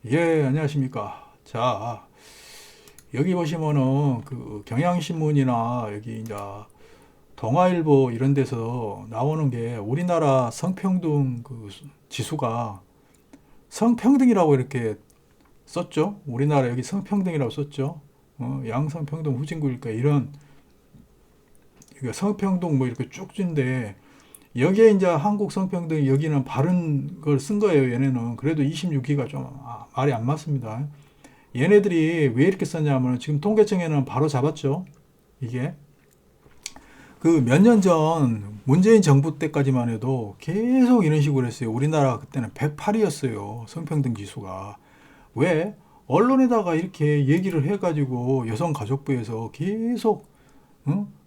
예, 안녕하십니까. 자, 여기 보시면은 그 경향신문이나 여기 이제 동아일보 이런 데서 나오는 게 우리나라 성평등 그 지수가 성평등이라고 이렇게 썼죠. 우리나라 여기 성평등이라고 썼죠. 양성평등 후진국일까 이런 이거 성평등 뭐 이렇게 쭉진데 여기에 이제 한국 성평등 여기는 바른 걸 쓴 거예요. 얘네는 그래도 26기가 좀 말이 안 맞습니다. 얘네들이 왜 이렇게 썼냐면 지금 통계청에는 바로 잡았죠. 이게 그 몇 년 전 문재인 정부 때까지만 해도 계속 이런 식으로 했어요. 우리나라 그때는 108이었어요. 성평등 지수가. 왜? 언론에다가 이렇게 얘기를 해가지고 여성가족부에서 계속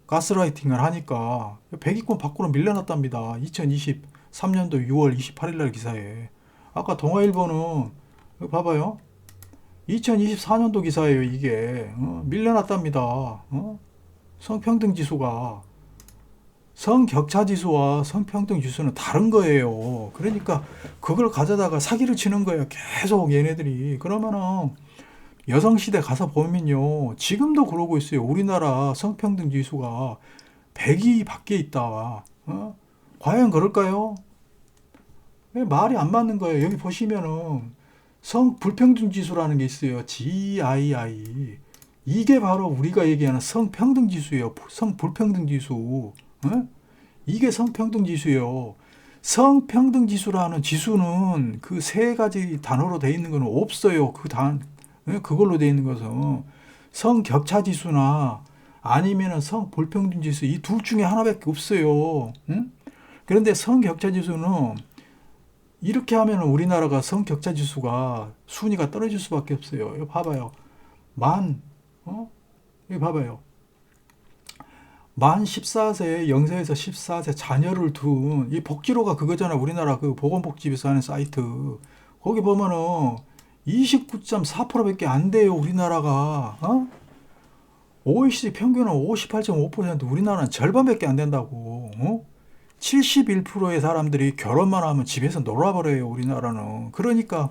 가스라이팅을 하니까 100위권 밖으로 밀려났답니다. 2023년도 6월 28일 날 기사에. 아까 동아일보는 이거 봐봐요. 2024년도 기사예요, 이게. 밀려났답니다. 성평등 지수가. 성격차 지수와 성평등 지수는 다른 거예요. 그러니까 그걸 가져다가 사기를 치는 거예요. 계속 얘네들이. 그러면은 여성시대 가서 보면요. 지금도 그러고 있어요. 우리나라 성평등 지수가 100위 밖에 있다. 과연 그럴까요? 왜 말이 안 맞는 거예요. 여기 보시면은 성불평등 지수라는 게 있어요. GII. 이게 바로 우리가 얘기하는 성평등 지수예요. 성불평등 지수. 이게 성평등 지수예요. 성평등 지수라는 지수는 그 세 가지 단어로 되어 있는 건 없어요. 그걸로 되어 있는 것은 성격차 지수나 아니면은 성불평등 지수 이 둘 중에 하나밖에 없어요. 응? 그런데 성격차 지수는 이렇게 하면 우리나라가 성격차 지수가 순위가 떨어질 수밖에 없어요. 이거 봐봐요. 만, 여기 봐봐요. 만 14세, 0세에서 14세 자녀를 둔, 이 복지로가 그거잖아. 우리나라 그 보건복지부에서 하는 사이트. 거기 보면은 29.4%밖에 안 돼요. 우리나라가. OECD 평균은 58.5%, 우리나라는 절반밖에 안 된다고. 71%의 사람들이 결혼만 하면 집에서 놀아버려요. 우리나라는. 그러니까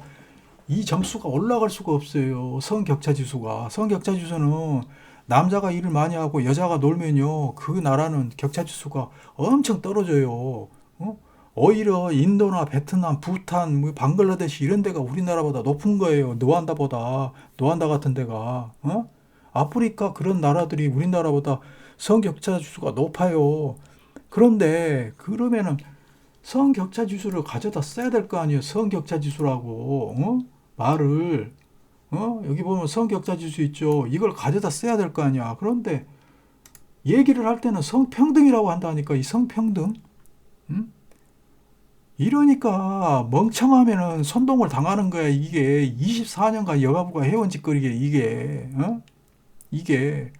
이 점수가 올라갈 수가 없어요. 성격차 지수가. 성격차 지수는 남자가 일을 많이 하고 여자가 놀면요. 그 나라는 격차 지수가 엄청 떨어져요. 오히려 인도나 베트남, 부탄, 뭐 방글라데시 이런 데가 우리나라보다 높은 거예요. 노안다 같은 데가. 아프리카 그런 나라들이 우리나라보다 성격차 지수가 높아요. 그런데 그러면은 성격차 지수를 가져다 써야 될 거 아니에요. 성격차 지수라고. 말을 여기 보면 성격차 지수 있죠. 이걸 가져다 써야 될 거 아니야. 그런데 얘기를 할 때는 성평등이라고 한다니까. 이 성평등. 음? 이러니까 멍청하면은 선동을 당하는 거야. 이게 24년간 여가부가 해온 짓거리게 이게. 이게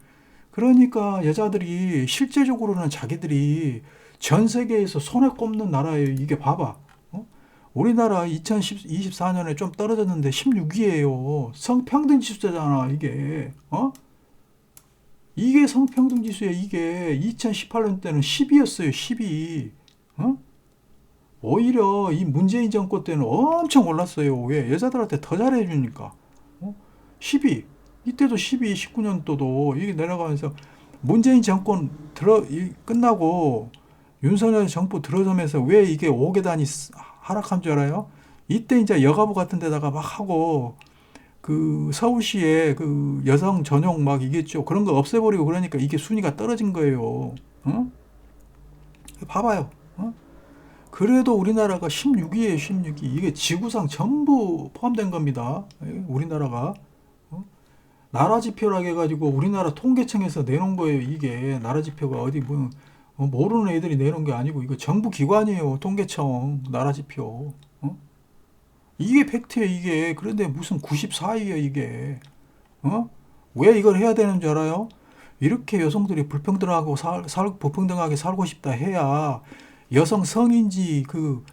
그러니까 여자들이 실제적으로는 자기들이 전 세계에서 손에 꼽는 나라예요. 이게 봐봐. 우리나라 2024년에 좀 떨어졌는데 16위예요. 성평등 지수잖아, 이게. 이게 성평등 지수야, 이게. 2018년 때는 10위였어요, 10위. 오히려 이 문재인 정권 때는 엄청 올랐어요. 왜? 여자들한테 더 잘해주니까. 10위. 이때도 12, 19년도도 이게 내려가면서 문재인 정권 끝나고 윤석열 정부 들어서면서 왜 이게 5계단이 하락한 줄 알아요? 이때 이제 여가부 같은 데다가 막 하고 그 서울시에 그 여성 전용 막 이겠죠. 그런 거 없애버리고 그러니까 이게 순위가 떨어진 거예요. 봐봐요. 그래도 우리나라가 16위에요, 16위. 이게 지구상 전부 포함된 겁니다. 우리나라가. 나라 지표라고 해가지고 우리나라 통계청에서 내놓은 거예요. 이게 나라 지표가 어디 뭐 모르는 애들이 내놓은 게 아니고 이거 정부 기관이에요. 통계청 나라 지표. 이게 팩트예요. 이게 그런데 무슨 94위예요. 이게 왜 이걸 해야 되는 줄 알아요? 이렇게 여성들이 불평등하고 불평등하게 살고 싶다 해야 여성 성인지 그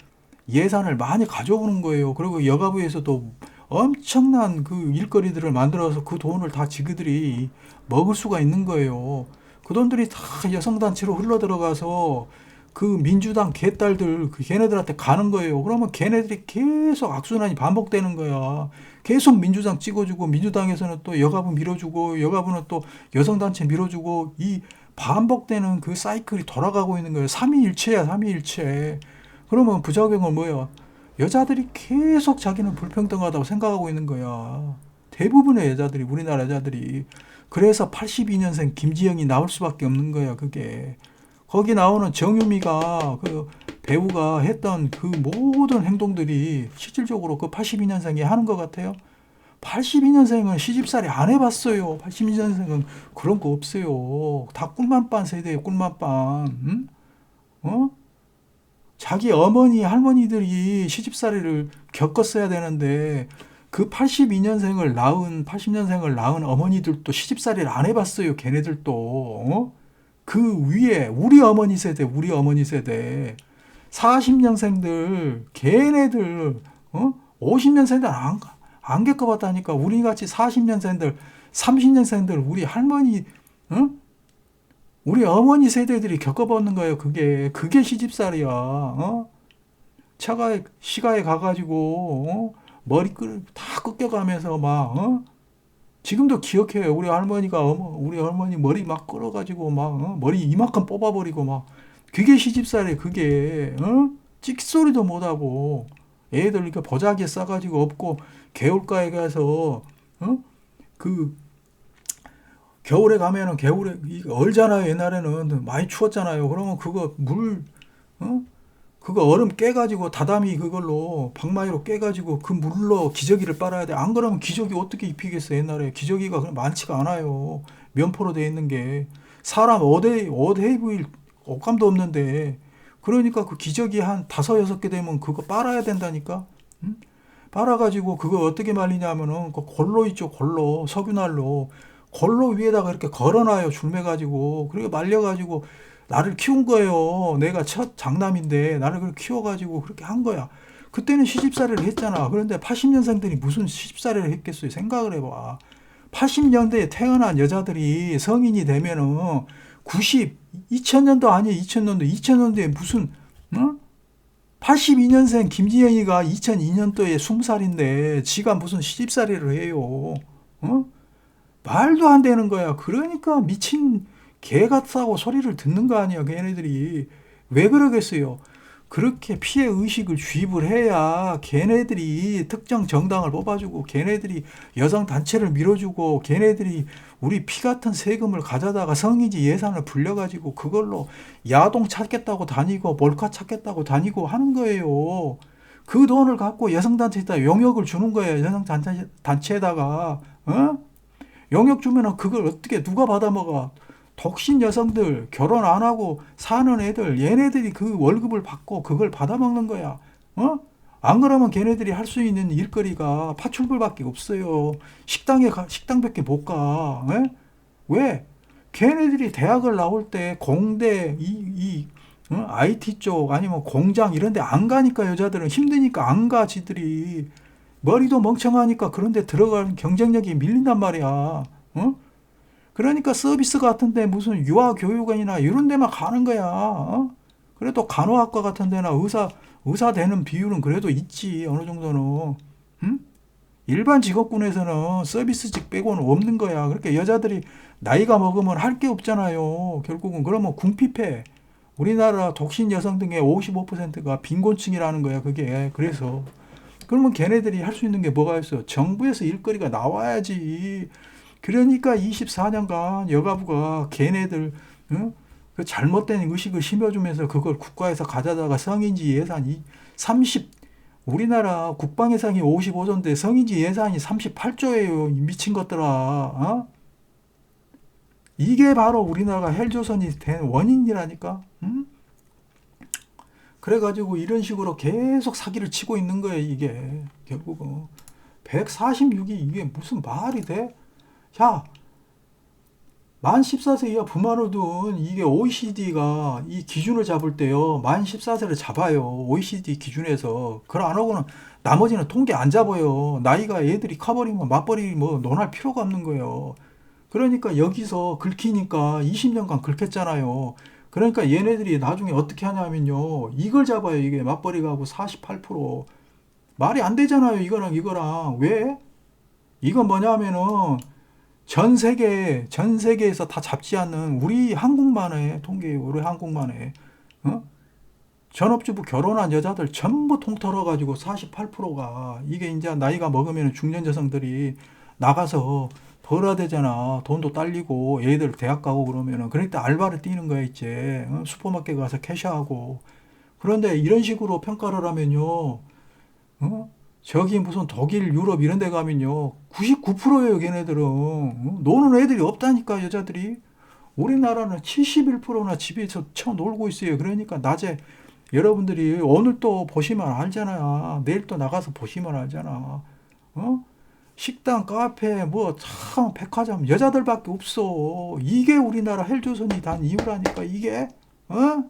예산을 많이 가져오는 거예요. 그리고 여가부에서도 엄청난 그 일거리들을 만들어서 그 돈을 다 지그들이 먹을 수가 있는 거예요. 그 돈들이 다 여성단체로 흘러 들어가서 그 민주당 개딸들 그 걔네들한테 가는 거예요. 그러면 걔네들이 계속 악순환이 반복되는 거야. 계속 민주당 찍어주고 민주당에서는 또 여가부 밀어주고 여가부는 또 여성단체 밀어주고 이 반복되는 그 사이클이 돌아가고 있는 거예요. 삼위일체야, 삼위일체. 그러면 부작용은 뭐야? 여자들이 계속 자기는 불평등하다고 생각하고 있는 거야. 대부분의 여자들이, 우리나라 여자들이. 그래서 82년생 김지영이 나올 수밖에 없는 거야, 그게. 거기 나오는 정유미가 그 배우가 했던 그 모든 행동들이 실질적으로 그 82년생이 하는 것 같아요. 82년생은 시집살이 안 해봤어요. 82년생은 그런 거 없어요. 다 꿀만반 세대예요, 꿀만반. 응? 어? 자기 어머니, 할머니들이 시집살이를 겪었어야 되는데 그 80년생을 낳은 어머니들도 시집살이를 안 해봤어요. 걔네들도. 어? 그 위에 우리 어머니 세대, 우리 어머니 세대. 40년생들, 걔네들, 50년생들 안 겪어봤다니까. 우리 같이 40년생들, 30년생들, 우리 할머니, 어? 우리 어머니 세대들이 겪어보는 거예요. 그게 시집살이야. 시가에 가가지고, 머리 다 꺾여가면서 막, 지금도 기억해요. 우리 할머니 머리 막 끌어가지고 막, 머리 이만큼 뽑아버리고 막, 그게 시집살이, 그게, 찍소리도 못하고, 애들 이렇게 보자기에 싸가지고 없고, 개울가에 가서, 그, 겨울에 가면은 겨울에 얼잖아요. 옛날에는 많이 추웠잖아요. 그러면 그거 얼음 깨가지고 다다미 그걸로 방망이로 깨가지고 그 물로 기저귀를 빨아야 돼. 안 그러면 기저귀 어떻게 입히겠어. 옛날에 기저귀가 그냥 많지가 않아요. 면포로 돼 있는 게 사람 어디 옷감도 없는데 그러니까 그 기저귀 한 5-6개 되면 그거 빨아야 된다니까. 응? 빨아가지고 그거 어떻게 말리냐면은 그 골로 있죠. 골로 석유난로. 골로 위에다가 이렇게 걸어놔요. 줄매가지고. 그렇게 말려가지고 나를 키운 거예요. 내가 첫 장남인데 나를 그렇게 키워가지고 그렇게 한 거야. 그때는 시집살이를 했잖아. 그런데 80년생들이 무슨 시집살이를 했겠어요. 생각을 해봐. 80년대에 태어난 여자들이 성인이 되면은 2000년도 아니에요. 2000년도에 무슨 82년생 김지영이가 2002년도에 20살인데 지가 무슨 시집살이를 해요. 말도 안 되는 거야. 그러니까 미친 개 같다고 소리를 듣는 거 아니야. 걔네들이. 왜 그러겠어요? 그렇게 피해 의식을 주입을 해야 걔네들이 특정 정당을 뽑아주고 걔네들이 여성 단체를 밀어주고 걔네들이 우리 피 같은 세금을 가져다가 성인지 예산을 불려가지고 그걸로 야동 찾겠다고 다니고 몰카 찾겠다고 다니고 하는 거예요. 그 돈을 갖고 여성 단체에다 용역을 주는 거예요. 여성 단체에다가. 용역 주면은 그걸 어떻게 누가 받아먹어? 독신 여성들, 결혼 안 하고 사는 애들, 얘네들이 그 월급을 받고 그걸 받아먹는 거야. 안 그러면 걔네들이 할 수 있는 일거리가 파출부밖에 없어요. 식당밖에 못 가. 왜? 걔네들이 대학을 나올 때 공대, IT 쪽 아니면 공장 이런 데 안 가니까 여자들은 힘드니까 안 가, 지들이. 머리도 멍청하니까 그런데 들어가는 경쟁력이 밀린단 말이야. 그러니까 서비스 같은데 무슨 유아교육원이나 이런 데만 가는 거야. 그래도 간호학과 같은 데나 의사 되는 비율은 그래도 있지. 어느 정도는. 일반 직업군에서는 서비스직 빼고는 없는 거야. 그렇게 여자들이 나이가 먹으면 할 게 없잖아요. 결국은 그러면 궁핍해. 우리나라 독신 여성 등의 55%가 빈곤층이라는 거야. 그게. 그래서. 그러면 걔네들이 할 수 있는 게 뭐가 있어? 정부에서 일거리가 나와야지. 그러니까 24년간 여가부가 걔네들 그 잘못된 의식을 심어주면서 그걸 국가에서 가져다가 성인지 예산이 우리나라 국방 예산이 55조인데 성인지 예산이 38조예요. 미친 것들아. 이게 바로 우리나라가 헬조선이 된 원인이라니까. 그래가지고 이런 식으로 계속 사기를 치고 있는 거예요. 이게 결국은 146이 이게 무슨 말이 돼? 야, 만 14세 이하 부만호든 이게 OECD가 이 기준을 잡을 때요. 만 14세를 잡아요. OECD 기준에서. 그걸 안 하고는 나머지는 통계 안 잡아요. 나이가 애들이 커버리면 맞벌이 뭐 논할 필요가 없는 거예요. 그러니까 여기서 긁히니까 20년간 긁혔잖아요. 그러니까 얘네들이 나중에 어떻게 하냐면요. 이걸 잡아요. 이게 맞벌이가하고 48%. 말이 안 되잖아요. 이거랑. 왜? 이건 뭐냐면은 전 세계에서 다 잡지 않는 우리 한국만의 통계예요. 우리 한국만의. 어? 전업주부 결혼한 여자들 전부 통틀어가지고 48%가 이게 이제 나이가 먹으면 중년 여성들이 나가서 벌어야 되잖아. 돈도 딸리고 애들 대학 가고 그러면은 그러니까 알바를 뛰는 거야 이제. 슈퍼마켓 가서 캐셔하고. 그런데 이런 식으로 평가를 하면요. 저기 무슨 독일, 유럽 이런 데 가면요. 99%예요, 걔네들은. 노는 애들이 없다니까, 여자들이. 우리나라는 71%나 집에서 쳐놀고 있어요. 그러니까 낮에 여러분들이 오늘 또 보시면 알잖아. 내일 또 나가서 보시면 알잖아. 어? 식당, 카페, 뭐, 참, 백화점, 여자들밖에 없어. 이게 우리나라 헬조선이 단 이유라니까, 이게. 어?